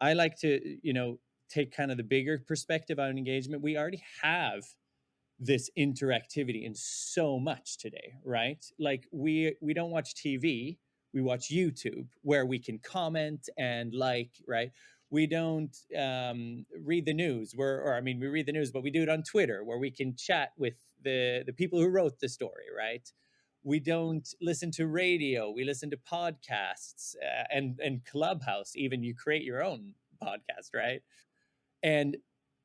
I like to, take kind of the bigger perspective on engagement. We already have this interactivity in so much today, right? Like we don't watch TV, we watch YouTube where we can comment and like, right? We don't read the news. We read the news, but we do it on Twitter where we can chat with the people who wrote the story, right? We don't listen to radio. We listen to podcasts and Clubhouse. Even you create your own podcast, right? And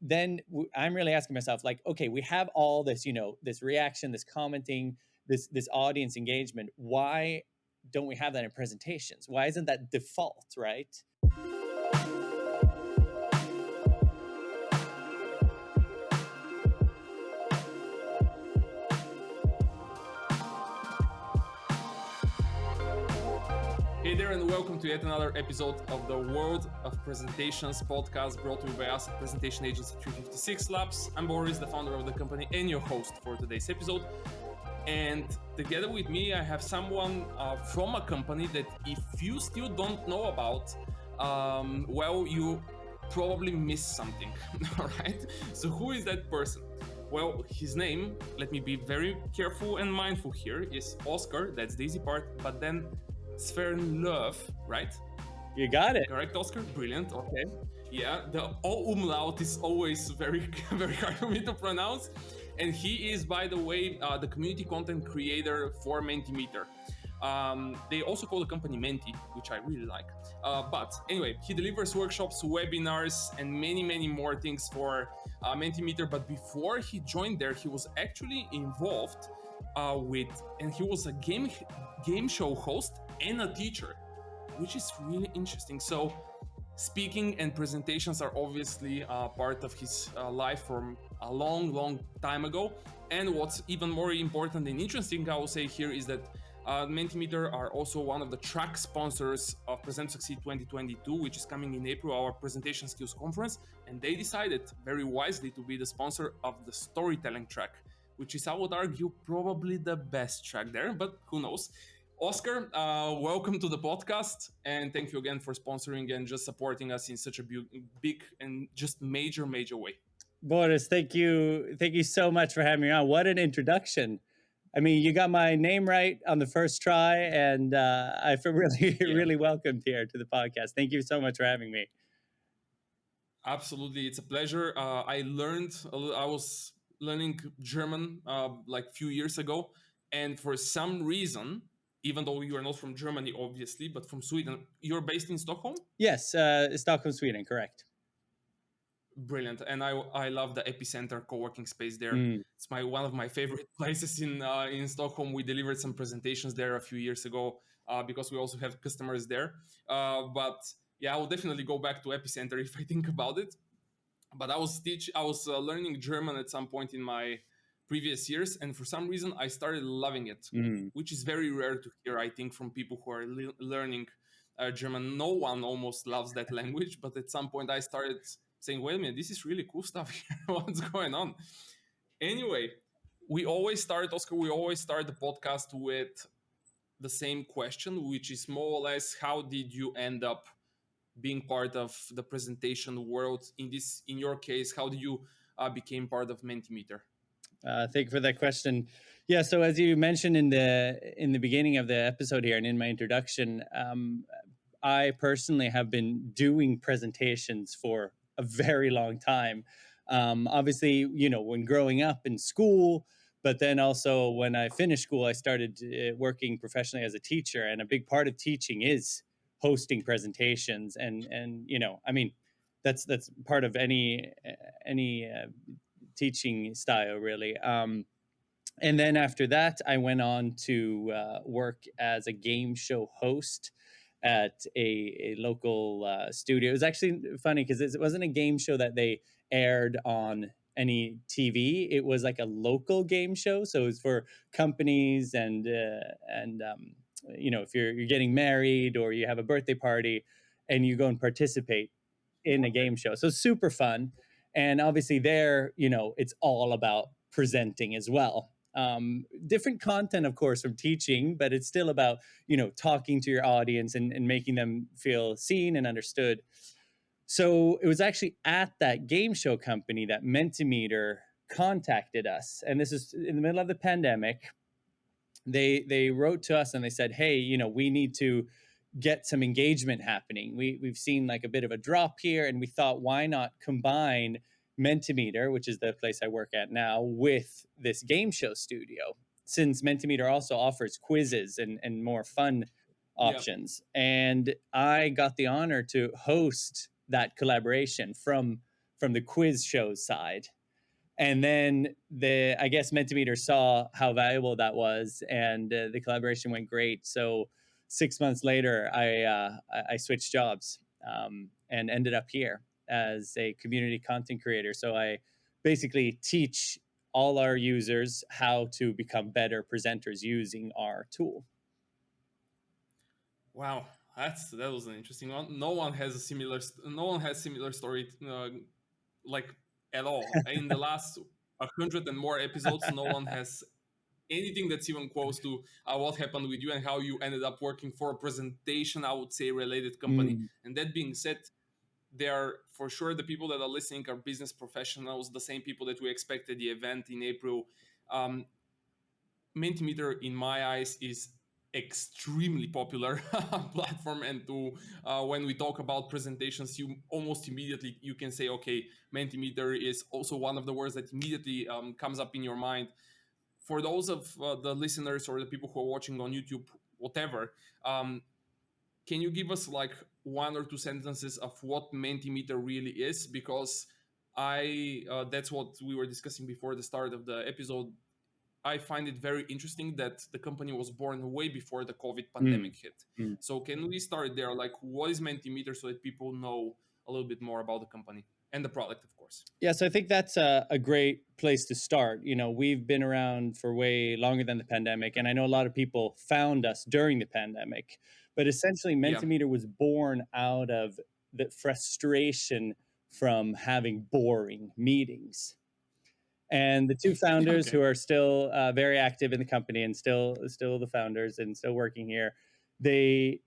then I'm really asking myself, like, okay, we have all this, this reaction, this commenting, this audience engagement. Why don't we have that in presentations? Why isn't that default, right? Hey there, and welcome to yet another episode of the World of Presentations podcast brought to you by us at Presentation Agency 356 Labs. I'm Boris, the founder of the company and your host for today's episode. And together with me, I have someone from a company that if you still don't know about, you probably missed something, all right? So who is that person? Well, his name, let me be very careful and mindful here, is Oscar, that's the easy part, but then Svernlöv, right? You got it. Correct, Oscar? Brilliant, okay. Yeah, the O umlaut is always very, very hard for me to pronounce. And he is, by the way, the community content creator for Mentimeter. They also call the company Menti, which I really like. But anyway, he delivers workshops, webinars, and many, many more things for Mentimeter. But before he joined there, he was actually involved and he was a game show host and a teacher, which is really interesting. So speaking and presentations are obviously part of his life from a long time ago. And what's even more important and interesting, I will say here, is that Mentimeter are also one of the track sponsors of Present Succeed 2022, which is coming in April, our presentation skills conference. And they decided very wisely to be the sponsor of the storytelling track, which is, I would argue, probably the best track there, but who knows. Oscar, welcome to the podcast, and thank you again for sponsoring and just supporting us in such a big and just major way. Boris, thank you so much for having me on. What an introduction. I mean, you got my name right on the first try, and I feel really welcomed here to the podcast. Thank you so much for having me. Absolutely, it's a pleasure. I was learning German like a few years ago, and for some reason, even though you are not from Germany, obviously, but from Sweden, you're based in Stockholm? Yes, Stockholm, Sweden, correct. Brilliant, and I love the Epicenter co-working space there. It's one of my favorite places in Stockholm. We delivered some presentations there a few years ago because we also have customers there. But yeah, I will definitely go back to Epicenter if I think about it. But I was learning German at some point in my previous years, and for some reason I started loving it, which is very rare to hear, I think, from people who are learning German. No one almost loves that language, but at some point I started saying, wait a minute, this is really cool stuff here. What's going on? Anyway, Oscar, we always start the podcast with the same question, which is more or less, how did you end up being part of the presentation world? In your case, how did you became part of Mentimeter? Thank you for that question. Yeah, so as you mentioned in the beginning of the episode here and in my introduction, I personally have been doing presentations for a very long time. Obviously, when growing up in school, but then also when I finished school, I started working professionally as a teacher, and a big part of teaching is hosting presentations, and that's part of any teaching style, really. And then after that, I went on to work as a game show host at a local studio. It was actually funny because it wasn't a game show that they aired on any TV. It was like a local game show, so it was for companies and if you're getting married or you have a birthday party, and you go and participate in a game show. So super fun. And obviously there, it's all about presenting as well. Different content, of course, from teaching, but it's still about, talking to your audience and making them feel seen and understood. So it was actually at that game show company that Mentimeter contacted us, and this is in the middle of the pandemic. They wrote to us and they said, "Hey, we need to get some engagement happening. We've seen like a bit of a drop here, and we thought, why not combine Mentimeter, which is the place I work at now, with this game show studio, since Mentimeter also offers quizzes and more fun Yeah. options." And I got the honor to host that collaboration from the quiz show side. And then I guess Mentimeter saw how valuable that was, and the collaboration went great. So 6 months later, I switched jobs, and ended up here as a community content creator. So I basically teach all our users how to become better presenters using our tool. Wow, that was an interesting one. No one has a similar no one has similar story like at all. In the last 100 and more episodes, no one has anything that's even close to what happened with you and how you ended up working for a presentation, I would say, related company. Mm, And that being said, they are for sure the people that are listening are business professionals, the same people that we expected the event in April. Um, Mentimeter, in my eyes, is extremely popular platform, and to when we talk about presentations, you almost immediately you can say, okay, Mentimeter is also one of the words that immediately comes up in your mind. For those of the listeners or the people who are watching on YouTube, whatever, can you give us like one or two sentences of what Mentimeter really is? Because I that's what we were discussing before the start of the episode. I find it very interesting that the company was born way before the COVID mm, pandemic hit. mm. So can we start there? Like, what is Mentimeter so that people know a little bit more about the company and the product, of course? Yeah, so I think that's a great place to start. We've been around for way longer than the pandemic, and I know a lot of people found us during the pandemic. But essentially, Yeah. Mentimeter was born out of the frustration from having boring meetings. And the two founders, who Okay. are still very active in the company and still the founders and still working here, they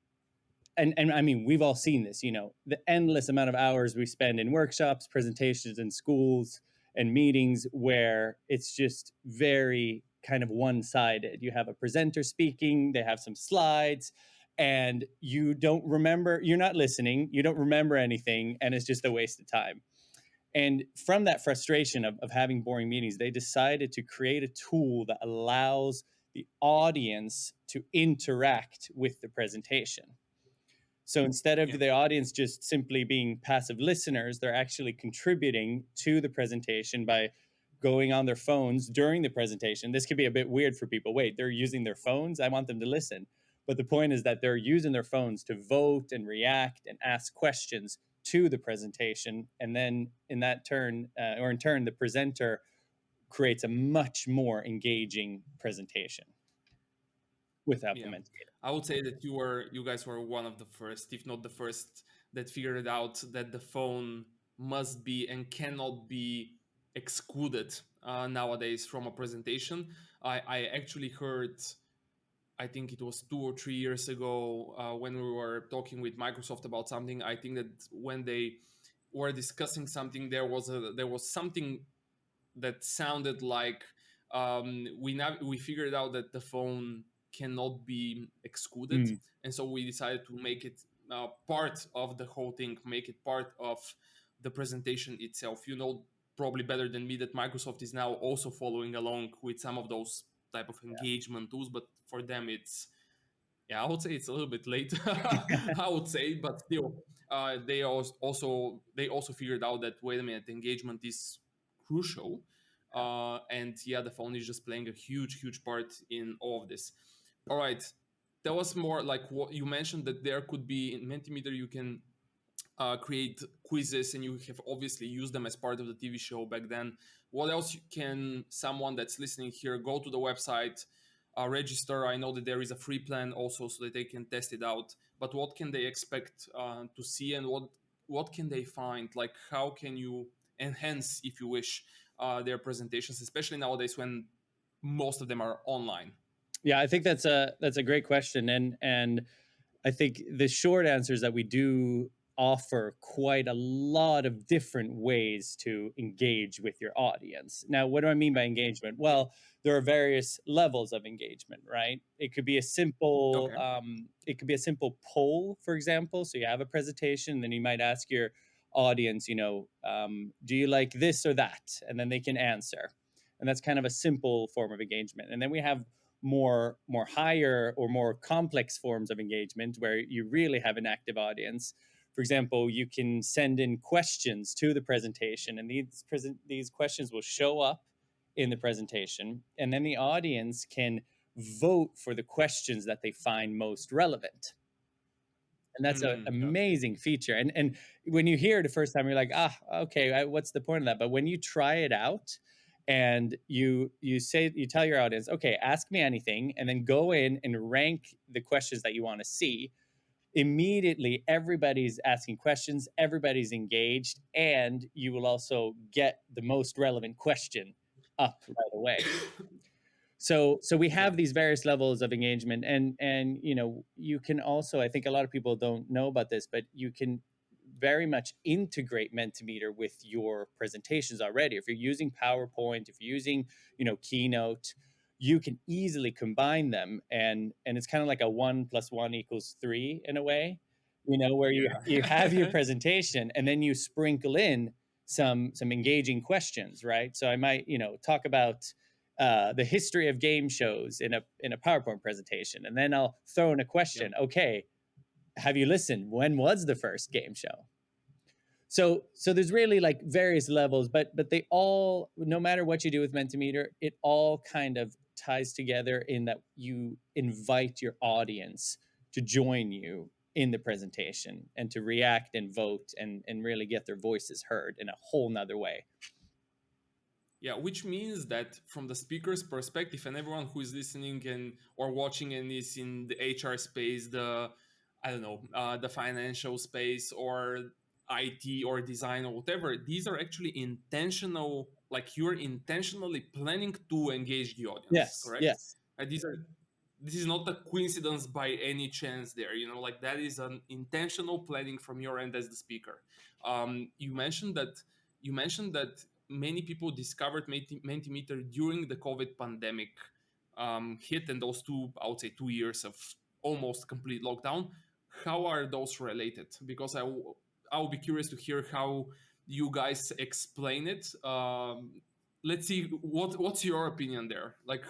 and I mean, we've all seen this, the endless amount of hours we spend in workshops, presentations in schools and meetings where it's just very kind of one-sided. You have a presenter speaking, they have some slides, and you're not listening, you don't remember anything, and it's just a waste of time. And from that frustration of having boring meetings, they decided to create a tool that allows the audience to interact with the presentation. So instead of Yeah. the audience just simply being passive listeners, they're actually contributing to the presentation by going on their phones during the presentation. This could be a bit weird for people. Wait, they're using their phones? I want them to listen. But the point is that they're using their phones to vote and react and ask questions to the presentation. And then in turn, the presenter creates a much more engaging presentation with Yeah, implementing it. I would say that you guys were one of the first, if not the first, that figured out that the phone must be and cannot be excluded nowadays from a presentation. I actually heard, I think it was 2 or 3 years ago, when we were talking with Microsoft about something. I think that when they were discussing something, there was something that sounded like we figured out that the phone cannot be excluded, Mm, and so we decided to make it part of the whole thing, make it part of the presentation itself. You know probably better than me that Microsoft is now also following along with some of those type of engagement tools, but for them it's, yeah, I would say it's a little bit late. I would say, but still, they also figured out that, wait a minute, engagement is crucial, and yeah, the phone is just playing a huge part in all of this. All right, that was more like what you mentioned, that there could be in Mentimeter you can create quizzes, and you have obviously used them as part of the TV show back then. What else can someone that's listening here go to the website, register? I know that there is a free plan also, so that they can test it out. But what can they expect to see, and what can they find? Like, how can you enhance, if you wish, their presentations, especially nowadays when most of them are online? Yeah, I think that's a great question, and I think the short answer is that we do offer quite a lot of different ways to engage with your audience. Now, what do I mean by engagement? Yeah. Well, there are various levels of engagement, right? Okay. It could be a simple poll, for example. So you have a presentation, then you might ask your audience, do you like this or that? And then they can answer. And that's kind of a simple form of engagement. And then we have more higher or more complex forms of engagement where you really have an active audience. For example, you can send in questions to the presentation, and these questions will show up in the presentation, and then the audience can vote for the questions that they find most relevant. And that's an Okay. amazing feature. And when you hear it the first time, you're like, okay, what's the point of that? But when you try it out, and you tell your audience, okay, ask me anything, and then go in and rank the questions that you want to see. Immediately, everybody's asking questions, everybody's engaged, and you will also get the most relevant question up right away. So we Yeah. have these various levels of engagement, and you can also, I think a lot of people don't know about this, but you can very much integrate Mentimeter with your presentations already. If you're using PowerPoint, if you're using Keynote, you can easily combine them, and it's kind of like a 1 + 1 = 3 in a way, where you have your Yeah. presentation, and then you sprinkle in some engaging questions, right? So I might talk about the history of game shows in a PowerPoint presentation, and then I'll throw in a Yeah. question. Okay, have you listened? When was the first game show? So there's really like various levels, but they all, no matter what you do with Mentimeter, it all kind of ties together in that you invite your audience to join you in the presentation and to react and vote and really get their voices heard in a whole nother way. Yeah, which means that from the speaker's perspective, and everyone who is listening and or watching and is in the HR space, the I don't know, the financial space or IT or design or whatever, these are actually intentional. Like you're intentionally planning to engage the audience, Yes, correct? yes. And these are this is not a coincidence by any chance. There, like that is an intentional planning from your end as the speaker. You mentioned that many people discovered Mentimeter during the COVID pandemic hit, and those I would say, 2 years of almost complete lockdown. How are those related? Because I'll be curious to hear how you guys explain it. Let's see what's your opinion there. Like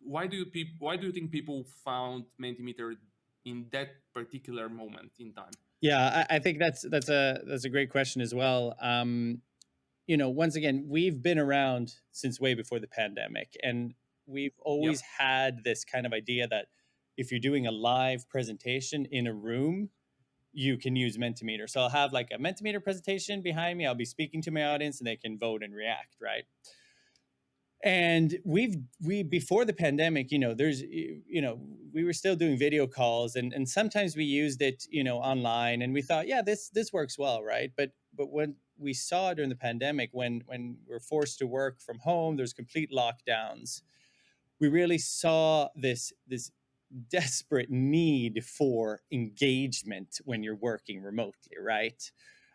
why do you think people found Mentimeter in that particular moment in time? Yeah, I think that's a great question as well. Once again, we've been around since way before the pandemic, and we've Yeah. always had this kind of idea that if you're doing a live presentation in a room, you can use Mentimeter. So I'll have like a Mentimeter presentation behind me. I'll be speaking to my audience, and they can vote and react, right? And we before the pandemic, we were still doing video calls, and sometimes we used it online, and we thought, yeah, this works well, right? But when we saw during the pandemic, when we're forced to work from home, there's complete lockdowns, we really saw this desperate need for engagement when you're working remotely, right?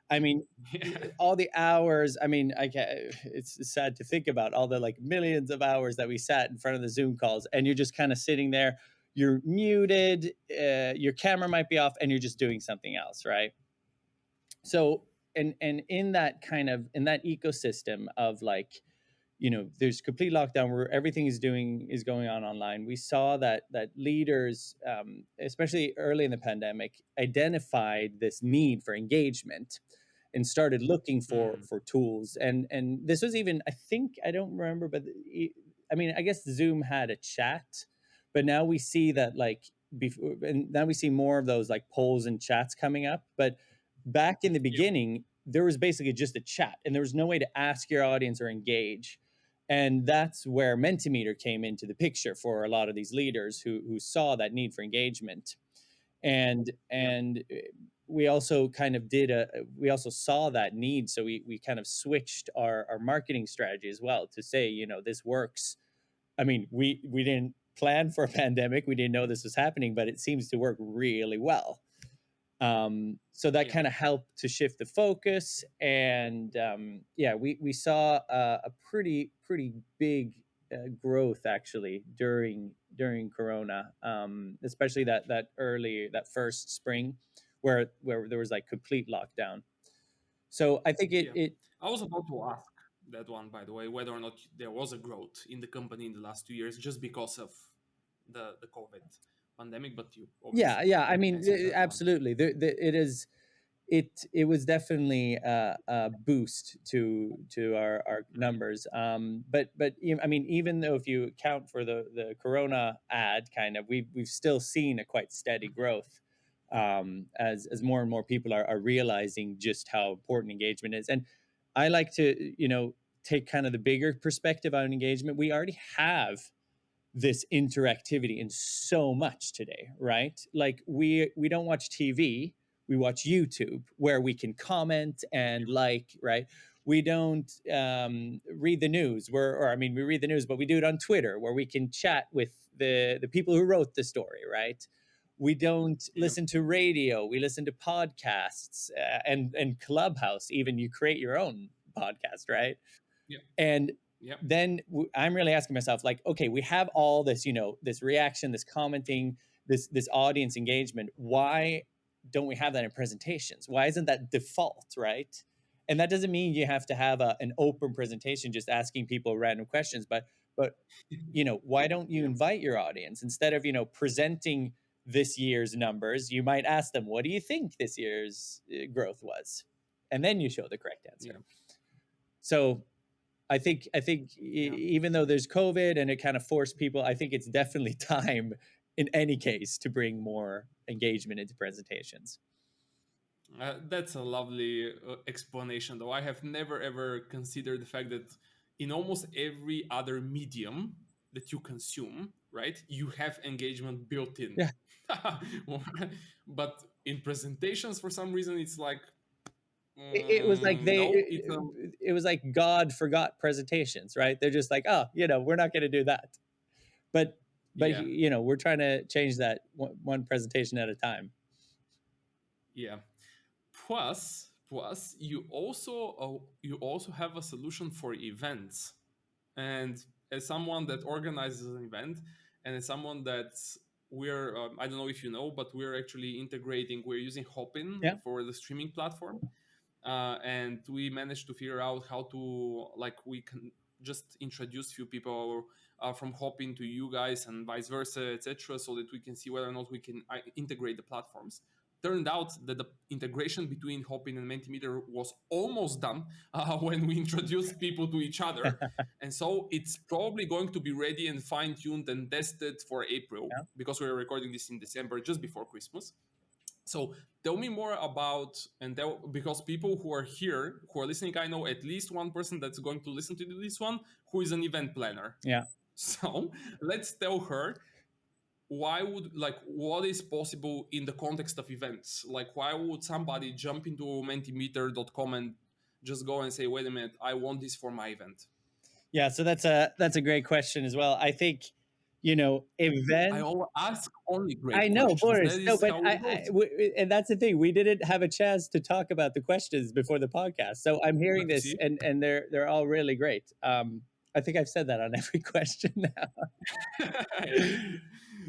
I mean, Yeah. all the hours. I mean, it's sad to think about all the like millions of hours that we sat in front of the Zoom calls, and you're just kind of sitting there. You're muted. Your camera might be off, and you're just doing something else, right? So, and in that ecosystem of like there's complete lockdown where everything is going on online. We saw that leaders, especially early in the pandemic, identified this need for engagement and started looking for Mm. tools. And this was even, I think, I don't remember, but I mean, I guess Zoom had a chat, but now we see that like before, and now we see more of those like polls and chats coming up. But back in the Yeah. beginning, there was basically just a chat, and there was no way to ask your audience or engage. And that's where Mentimeter came into the picture for a lot of these leaders who saw that need for engagement. And Yeah. we also kind of we also saw that need, so we kind of switched our marketing strategy as well to say, this works. I mean, we didn't plan for a pandemic, we didn't know this was happening, but it seems to work really well. So that Yeah. kind of helped to shift the focus, and yeah, we saw a pretty big growth actually during Corona, especially that first spring, where there was like complete lockdown. So I think Yeah. it I was about to ask that one, by the way, whether or not there was a growth in the company in the last 2 years just because of the COVID pandemic, but you yeah, obviously yeah. I mean, answered that one. absolutely. It was definitely a boost to our Mhm. numbers. I mean, even though if you account for the Corona ad, kind of, we've still seen a quite steady growth, as more and more people are realizing just how important engagement is. And I like to take kind of the bigger perspective on engagement. We already have this interactivity in so much today, right? Like we don't watch TV, we watch YouTube where we can comment and like, right? We don't read the news. Or I mean, we read the news, but we do it on Twitter where we can chat with the people who wrote the story, right? We don't Yeah. listen to radio. We listen to podcasts and Clubhouse. Even you create your own podcast, right? Yeah. And Yeah. then I'm really asking myself, like, okay, we have all this, this reaction, this commenting, this audience engagement. Why don't we have that in presentations? Why isn't that default, right? And that doesn't mean you have to have an open presentation just asking people random questions, but why don't you Yeah. invite your audience instead of presenting this year's numbers? You might ask them, what do you think this year's growth was? And then you show the correct Yeah. answer. So I think Yeah. even though there's COVID and it kind of forced people, I think it's definitely time in any case to bring more engagement into presentations. That's a lovely explanation, though. I have never ever considered the fact that in almost every other medium that you consume, right, you have engagement built in. Yeah, But in presentations, for some reason, it's like, it was like no, it's a it was like God forgot presentations, right? They're just like, oh, we're not going to do that. But yeah, we're trying to change that one presentation at a time. yeah. Plus, you also have a solution for events. And as someone that organizes an event, and as someone that we're I don't know if you know, but we're actually integrating, we're using Hopin Yeah, for the streaming platform, and we managed to figure out how to, like, we can just introduce few people from Hopin to you guys and vice versa, etc., so that we can see whether or not we can integrate the platforms. Turned out that the integration between Hopin and Mentimeter was almost done when we introduced people to each other, and so it's probably going to be ready and fine-tuned and tested for April, yeah, because we're recording this in December, just before Christmas. So tell me more about, because people who are here, who are listening, I know at least one person that's going to listen to this one who is an event planner. yeah. So let's tell her, why would, like, what is possible in the context of events? Like, why would somebody jump into mentimeter.com and just go and say, wait a minute, I want this for my event? Yeah, so that's a great question as well. I think, I event. all ask only great I know, questions. Boris. That No, is but how it goes. and that's the thing. We didn't have a chance to talk about the questions before the podcast. So I'm hearing But you this, see, and they're all really great. I think I've said that on every question now. yeah.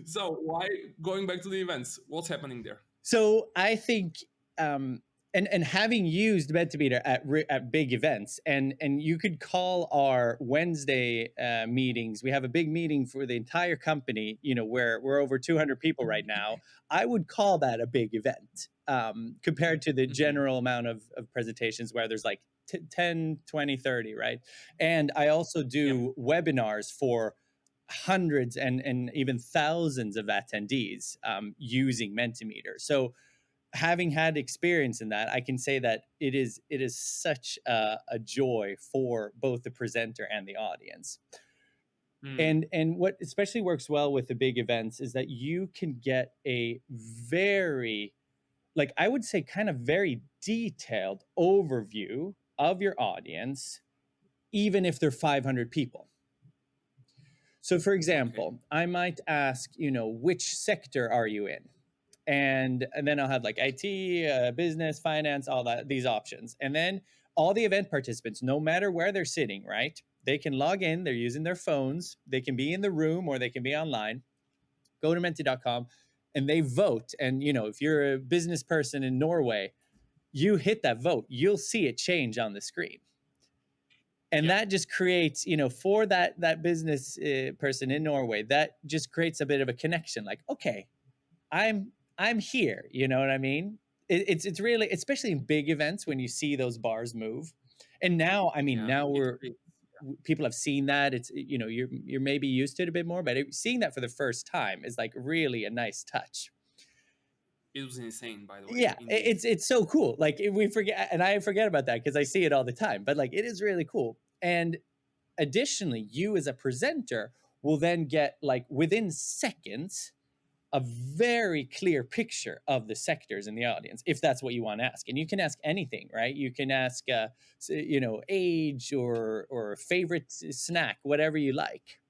So why, going back to the events, what's happening there? So I think, and having used Mentimeter at big events, and you could call our Wednesday meetings. We have a big meeting for the entire company. Where we're over 200 people right now. I would call that a big event, compared to the Hmm. general amount of presentations where there's like 10, 20, 30, right? And I also Yep. do webinars for hundreds and even thousands of attendees, using Mentimeter. So having had experience in that, I can say that it is such a joy for both the presenter and the audience. Mm. And what especially works well with the big events is that you can get a very, like, I would say, kind of very detailed overview of your audience, even if they're 500 people. So, for Okay. example, I might ask, which sector are you in? and then I'll have like IT, business, finance, all that these options, and then all the event participants, no matter where they're sitting, right? They can log in. They're using their phones. They can be in the room or they can be online. Go to menti.com and they vote. And if you're a business person in Norway, you hit that vote, you'll see it change on the screen. And Yeah. that just creates, for that business person in Norway, that just creates a bit of a connection. Like, okay, I'm here. You know what I mean? It's really, especially in big events when you see those bars move. And now, I mean, Yeah. now It we're creates, people have seen that. It's you're maybe used to it a bit more, but seeing that for the first time is like really a nice touch. it was insane, by the way. Yeah, Indeed. it's so cool. Like we forget, and I forget about that because I see it all the time. But like it is really cool. And additionally, you as a presenter will then get like within seconds a very clear picture of the sectors in the audience, if that's what you want to ask. And you can ask anything, right? You can ask, age or favorite snack, whatever you like.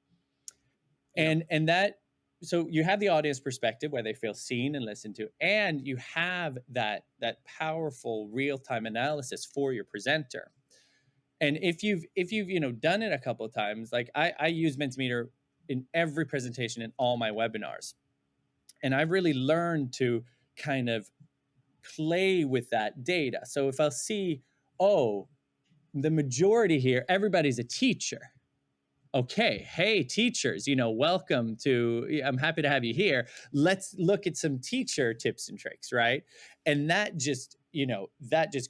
Yeah. And that, so you have the audience perspective where they feel seen and listened to, and you have that powerful real time analysis for your presenter. And if you've done it a couple of times, like I use Mentimeter in every presentation in all my webinars, and I've really learned to kind of play with that data. So if I'll see, oh, the majority here, everybody's a teacher. Okay, hey teachers, welcome to, I'm happy to have you here. Let's look at some teacher tips and tricks, right? And that just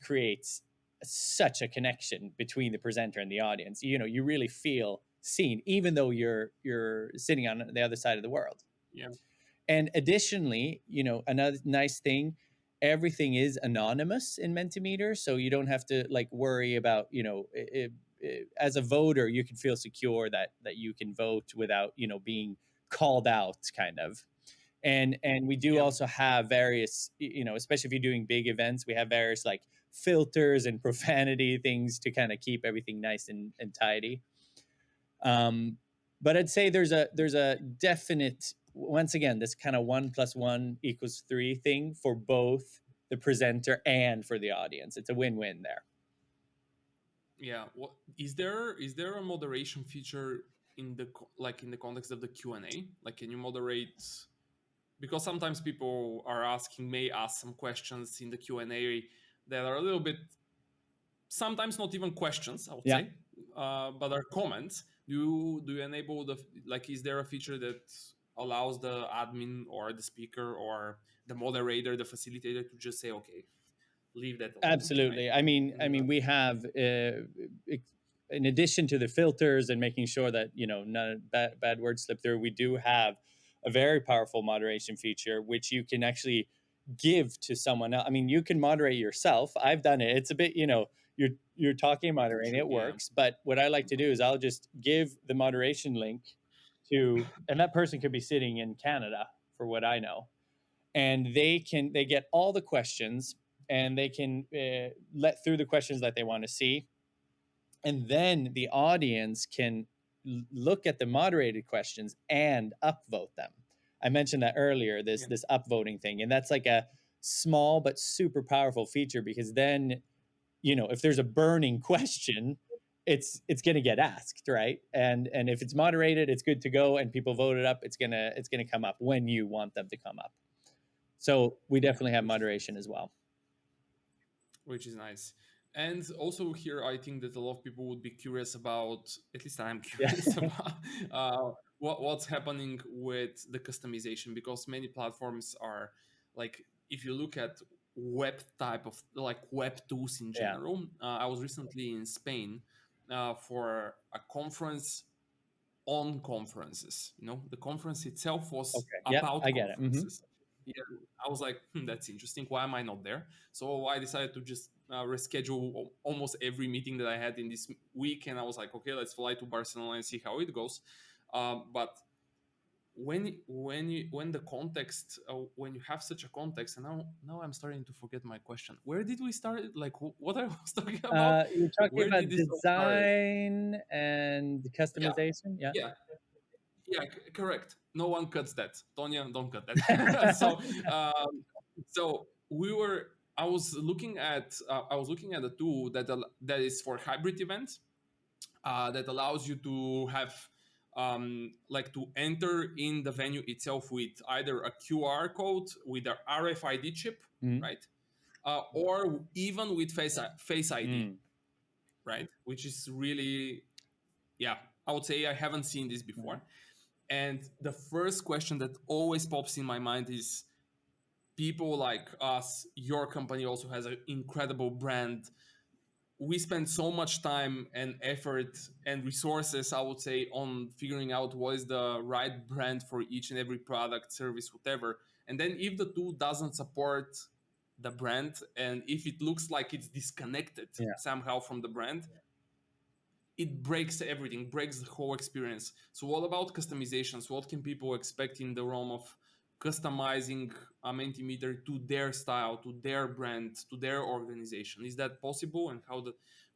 creates such a connection between the presenter and the audience. You really feel seen, even though you're sitting on the other side of the world. Yeah. And additionally, another nice thing, everything is anonymous in Mentimeter, so you don't have to like worry about, as a voter, you can feel secure that you can vote without, being called out, kind of. And we do Yeah. also have various, especially if you're doing big events, we have various like filters and profanity things to kind of keep everything nice and tidy. Um, but I'd say there's a definite, once again, this kind of 1 + 1 = 3 thing for both the presenter and for the audience. It's a win-win there. Yeah. What is there a moderation feature in the like in the context of the Q&A? Like, can you moderate? Because sometimes people may ask some questions in the Q&A that are a little bit, sometimes not even questions, I would Yeah, say, but are comments. Do you enable is there a feature that allows the admin or the speaker or the moderator, the facilitator, to just say, okay, leave that alone, right? absolutely. I mean, And we have, in addition to the filters and making sure that none bad words slip through, we do have a very powerful moderation feature which you can actually give to someone else. I mean, you can moderate yourself. I've done it. It's a bit, you're talking and moderating. It yeah, works. But what I like to do is I'll just give the moderation link to, and that person could be sitting in Canada for what I know, and they get all the questions, and they can let through the questions that they want to see, and then the audience can look at the moderated questions and upvote them. I mentioned that earlier, this yeah, this upvoting thing, and that's like a small but super powerful feature, because then if there's a burning question, it's going to get asked, right? And if it's moderated, it's good to go, and people vote it up, it's going to come up when you want them to come up. So we yeah, definitely have moderation as well. which is nice. And also here, I think that a lot of people would be curious about, at least I'm Yeah. curious about what's happening with the customization, because many platforms are like, if you look at web type of like web tools in Yeah. general. I was recently in Spain for a conference on conferences. The conference itself was Okay. Yep. about I get it. Hmm. conferences. Yeah, I was like, that's interesting. Why am I not there? So I decided to just reschedule almost every meeting that I had in this week, and I was like, okay, let's fly to Barcelona and see how it goes. But when the context, when you have such a context, and now I'm starting to forget my question. Where did we start? Like, what I was talking about? You're talking Where about did this all start? design and Yeah, customization. Yeah. yeah. Yeah, correct. No one cuts that. Tonya, don't cut that. So we were. I was looking at a tool that is for hybrid events, that allows you to have, like, to enter in the venue itself with either a QR code with a RFID chip, Mm, right, or even with Face ID, mm, right, which is really, yeah, I would say I haven't seen this right. before. And the first question that always pops in my mind is, people like us, your company also has an incredible brand. We spend so much time and effort and resources, I would say, on figuring out what is the right brand for each and every product, service, whatever. And then if the tool doesn't support the brand, and if it looks like it's disconnected Yeah. somehow from the brand, it breaks everything, breaks the whole experience. So what about customizations? What can people expect in the realm of customizing a Mentimeter to their style, to their brand, to their organization? Is that possible, and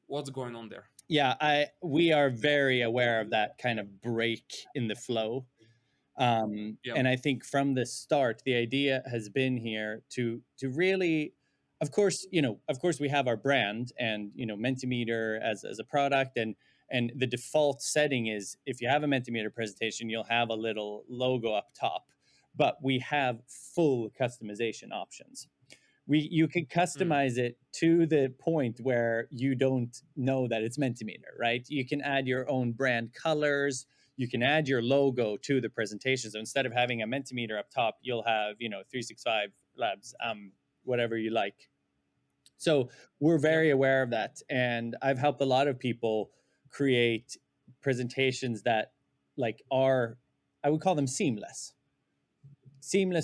what's going on there? Yeah, we are very aware of that kind of break in the flow. Yeah. And I think from the start, the idea has been here to really, of course, we have our brand and Mentimeter as a product, and the default setting is if you have a Mentimeter presentation, you'll have a little logo up top, but we have full customization options. You can Mm. customize it to the point where you don't know that it's Mentimeter, right? You can add your own brand colors. You can add your logo to the presentation. So instead of having a Mentimeter up top, you'll have 365 Labs, whatever you like. So we're Yep. very aware of that, and I've helped a lot of people create presentations that are, I would call them seamless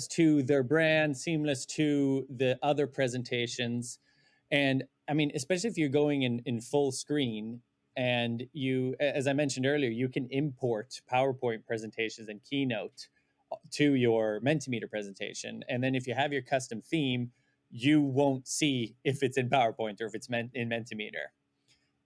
to their brand, seamless to the other presentations. And I mean, especially if you're going in full screen and you, as I mentioned earlier, you can import PowerPoint presentations and Keynote to your Mentimeter presentation. And then if you have your custom theme, you won't see if it's in PowerPoint or if it's meant in Mentimeter.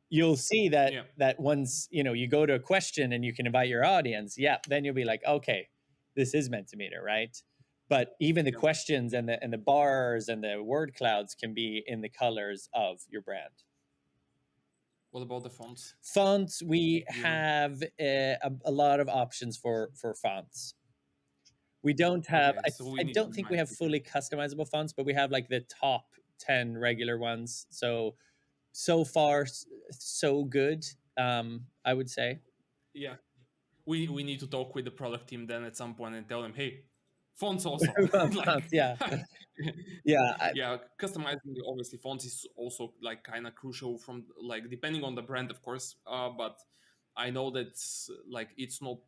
You'll see that Yeah. once you go to a question and you can invite your audience, yeah, then you'll be like, okay, this is Mentimeter, right? But even the Yeah. questions and the bars and the word clouds can be in the colors of your brand. What about the fonts? Fonts, we Do you know? have a lot of options for fonts. We don't have, Okay, so I we don't think we might have be. fully customizable fonts, but we have like the top 10 regular ones. So far, so good, I would say. Yeah, we need to talk with the product team then at some point and tell them, hey, fonts also. Like, Fonts, yeah. Yeah, yeah, customizing obviously fonts is also like kind of crucial, from like depending on the brand, of course. But I know that, like, it's not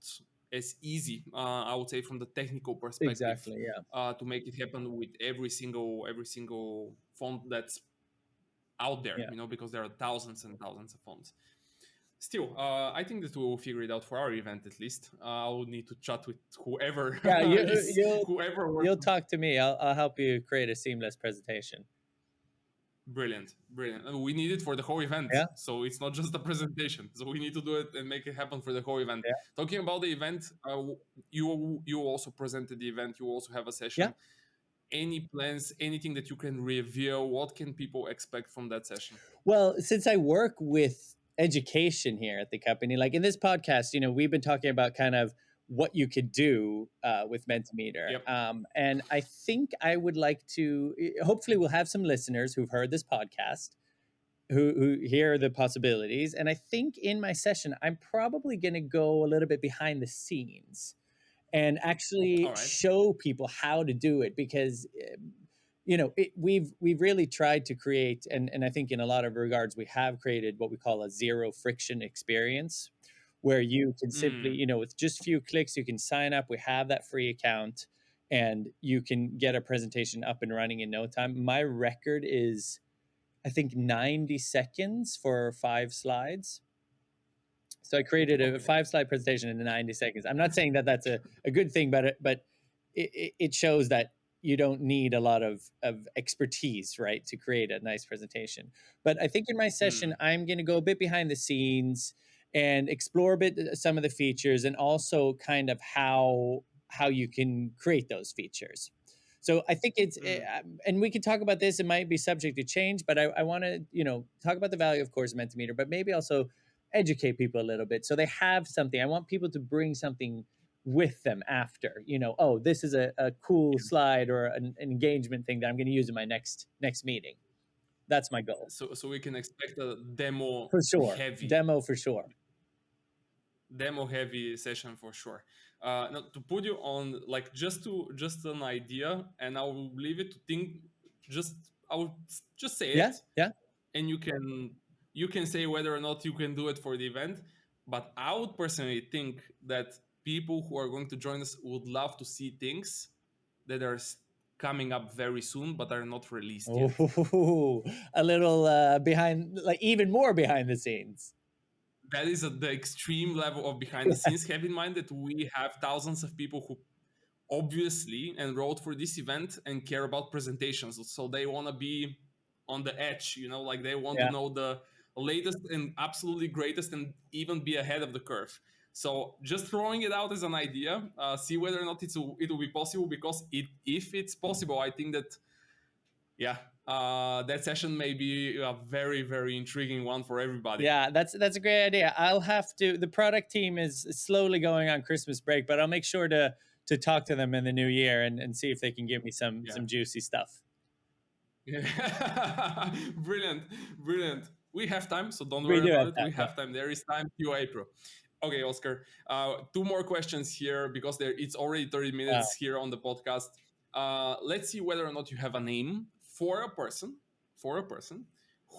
as easy, I would say, from the technical perspective, exactly, yeah. to make it happen with every single font that's out there, Yeah. because there are thousands and thousands of fonts. Still, I think that we'll figure it out for our event at least. I will need to chat with whoever Yeah, is whoever works. you'll talk to me. I'll help you create a seamless presentation. Brilliant, brilliant. And we need it for the whole event, Yeah, so it's not just a presentation. So we need to do it and make it happen for the whole event. yeah, Talking about the event, you also presented the event. You also have a yeah. session. Any plans? Anything that you can reveal? What can people expect from that session? Well, since I work with education here at the company, like in this podcast, we've been talking about kind of what you could do with Mentimeter. Yep. And I think I would like to, hopefully, we'll have some listeners who've heard this podcast who hear the possibilities. And I think in my session, I'm probably going to go a little bit behind the scenes and actually All right. show people how to do it because we've really tried to create, and I think in a lot of regards we have created what we call a zero friction experience, where you can simply, Mm. with just a few clicks, you can sign up. We have that free account, and you can get a presentation up and running in no time. My record is, I think, 90 seconds for 5 slides. So I created a Okay. 5 slide presentation in 90 seconds. I'm not saying that that's a good thing, but it shows that you don't need a lot of expertise, right, to create a nice presentation. But I think in my session, Mm. I'm going to go a bit behind the scenes and explore a bit some of the features, and also kind of how you can create those features. So I think Mm, and we can talk about this. It might be subject to change, but I want to, talk about the value, of course, of Mentimeter, but maybe also educate people a little bit so they have something. I want people to bring something with them after. Oh, this is a cool yeah. slide or an engagement thing that I'm going to use in my next meeting. That's my goal So we can expect a demo for sure. heavy Demo for sure. session for sure. Now to put you on, like, just an idea, and I will leave it to think. Just I will just say Yeah, it, yeah. and you can say whether or not you can do it for the event. But I would personally think that people who are going to join us would love to see things that are coming up very soon but are not released yet. Oh, a little behind, like even more behind the scenes. That is at the extreme level of behind the scenes. Have in mind that we have thousands of people who obviously enrolled for this event and care about presentations, so they want to be on the edge, like they want to Yeah, know the latest and absolutely greatest and even be ahead of the curve. So just throwing it out as an idea, see whether or not it will be possible, because if it's possible, I think that, yeah, that session may be a very, very intriguing one for everybody. yeah. That's a great idea. I'll have to. The product team is slowly going on Christmas break, but I'll make sure to talk to them in the new year and see if they can give me some Yeah. some juicy stuff. Yeah. Brilliant, brilliant. We have time, so don't We worry do about have it. time. We Yeah. have time. There is time till April. Okay, Oscar. Two more questions here, because it's already 30 Wow. minutes here on the podcast. Let's see whether or not you have a name for a person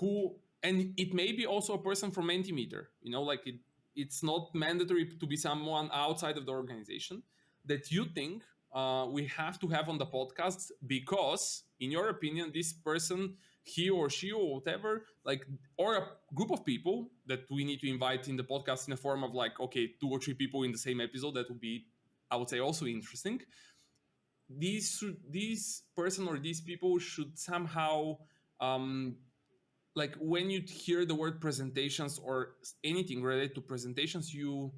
who, and it may be also a person from Mentimeter. Like it's not mandatory to be someone outside of the organization that you think we have to have on the podcast, because in your opinion this person, he or she or whatever, like, or a group of people that we need to invite in the podcast in the form of, like, okay, 2 or 3 people in the same episode, that would be, I would say, also interesting. These person or these people should somehow, um, like, when you hear the word presentations or anything related to presentations, you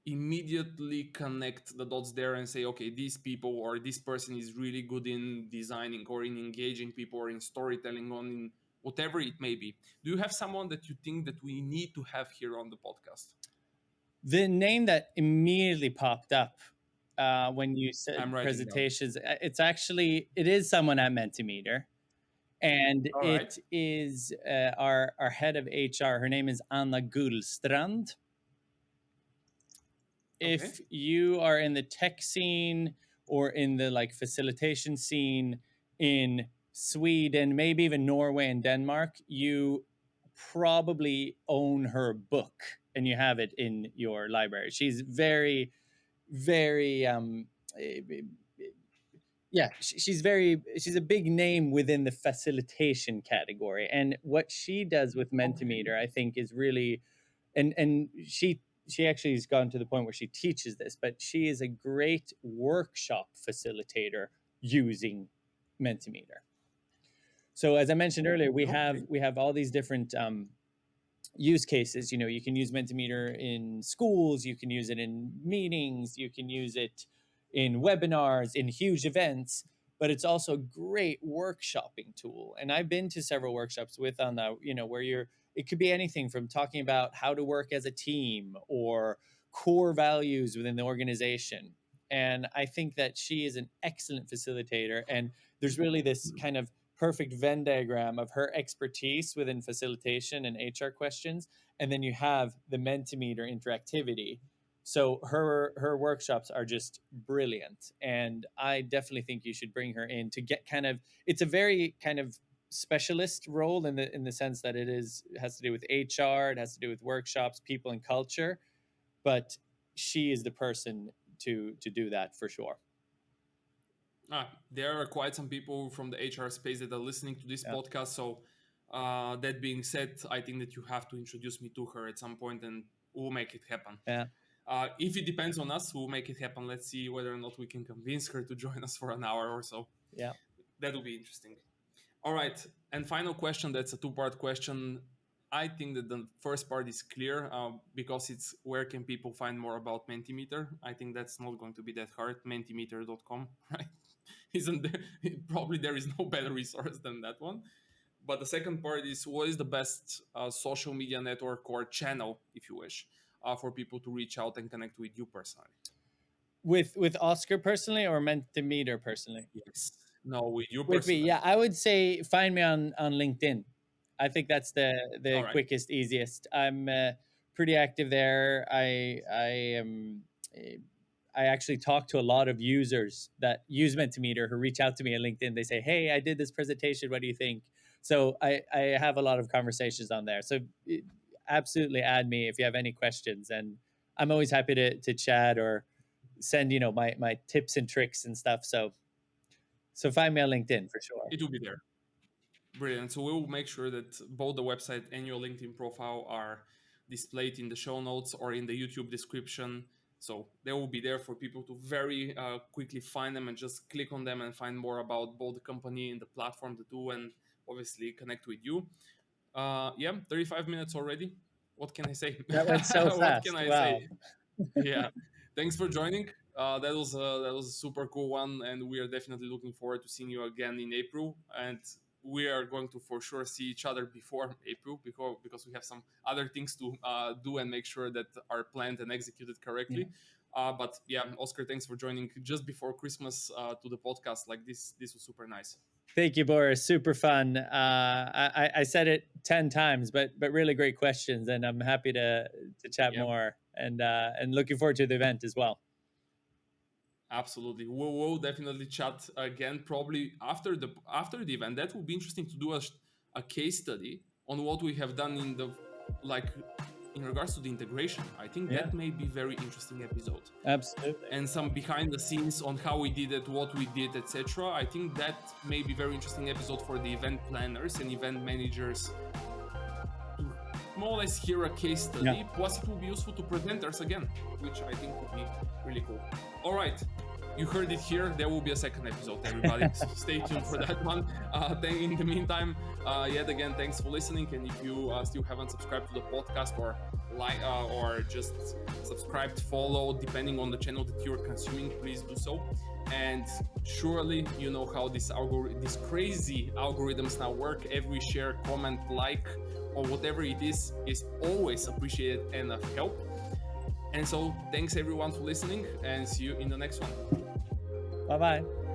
immediately connect the dots there and say, okay, these people or this person is really good in designing or in engaging people or in storytelling, on in whatever it may be. Do you have someone that you think that we need to have here on the podcast? The name that immediately popped up when you said I'm writing down. presentations, it is someone at Mentimeter, and All right. it is our head of HR. Her name is Anna Gullstrand. Okay. If you are in the tech scene or in the like facilitation scene in Sweden, maybe even Norway and Denmark, you probably own her book and you have it in your library. She's very, very eh, yeah, she's a big name within the facilitation category. And what she does with Okay. Mentimeter, I think, is really, and she actually has gone to the point where she teaches this, but she is a great workshop facilitator using Mentimeter. So as I mentioned earlier, we have Okay. we have all these different use cases. You can use Mentimeter in schools, you can use it in meetings, you can use it in webinars, in huge events, but it's also a great workshopping tool. And I've been to several workshops with on the, where it could be anything from talking about how to work as a team or core values within the organization. And I think that she is an excellent facilitator. And there's really this kind of perfect Venn diagram of her expertise within facilitation and HR questions, and then you have the Mentimeter interactivity. So her workshops are just brilliant, and I definitely think you should bring her in to get kind of. It's a very kind of specialist role in the sense that it has to do with HR, it has to do with workshops, people, and culture, but she is the person to do that for sure. There are quite some people from the HR space that are listening to this Yeah, podcast. So, that being said, I think that you have to introduce me to her at some point, and we'll make it happen. yeah, If it depends on us, we'll make it happen. Let's see whether or not we can convince her to join us for an hour or so. yeah. That will be interesting. All right. And final question, that's a two-part question. I think that the first part is clear because it's where can people find more about Mentimeter. I think that's not going to be that hard. Mentimeter.com, right? Isn't there? Probably there is no better resource than that one. But the second part is what is the best social media network or channel, if you wish, for people to reach out and connect with you personally. With Oscar personally or Mentimeter personally? Yes. No, with you With me, personally. yeah, I would say find me on LinkedIn. I think that's All the right. quickest, easiest. I'm pretty active there. Eh, I actually talk to a lot of users that use Mentimeter who reach out to me on LinkedIn. They say, "Hey, I did this presentation. What do you think?" So I have a lot of conversations on there. So absolutely add me if you have any questions, and I'm always happy to chat or send my tips and tricks and stuff. So find me on LinkedIn for sure. It will be there. Brilliant. So we'll make sure that both the website and your LinkedIn profile are displayed in the show notes or in the YouTube description. So they will be there for people to very quickly find them and just click on them and find more about both the company and the platform to do and obviously connect with you. Yeah, 35 minutes already. What can I say? That went so What can fast. I Wow. say? Yeah, thanks for joining. That was a super cool one, and we are definitely looking forward to seeing you again in April. And we are going to for sure see each other before April because we have some other things to do and make sure that are planned and executed Yeah. correctly. But yeah, Oscar, thanks for joining just before Christmas to the podcast like this. This was super nice. Thank you, Boris. Super fun. I said it 10 times, but really great questions, and I'm happy to chat Yeah. more and looking forward to the event as well. Absolutely, we'll definitely chat again probably after the event. That will be interesting to do a case study on what we have done in the like in regards to the integration. I think Yeah, that may be very interesting episode absolutely. and some behind the scenes on how we did it, what we did, etc. I think that may be very interesting episode for the event planners and event managers to more or less hear a case Yeah. study. Plus, it will be useful to presenters again, which I think would be really cool. All right, you heard it here. There will be a second episode, everybody. So stay tuned for that one. In the meantime, yet again, thanks for listening. And if you still haven't subscribed to the podcast or just subscribed, follow, depending on the channel that you're consuming, please do so. And surely you know how these crazy algorithms now work. Every share, comment, like, or whatever it is always appreciated and of help. And so thanks everyone for listening and see you in the next one. Bye bye.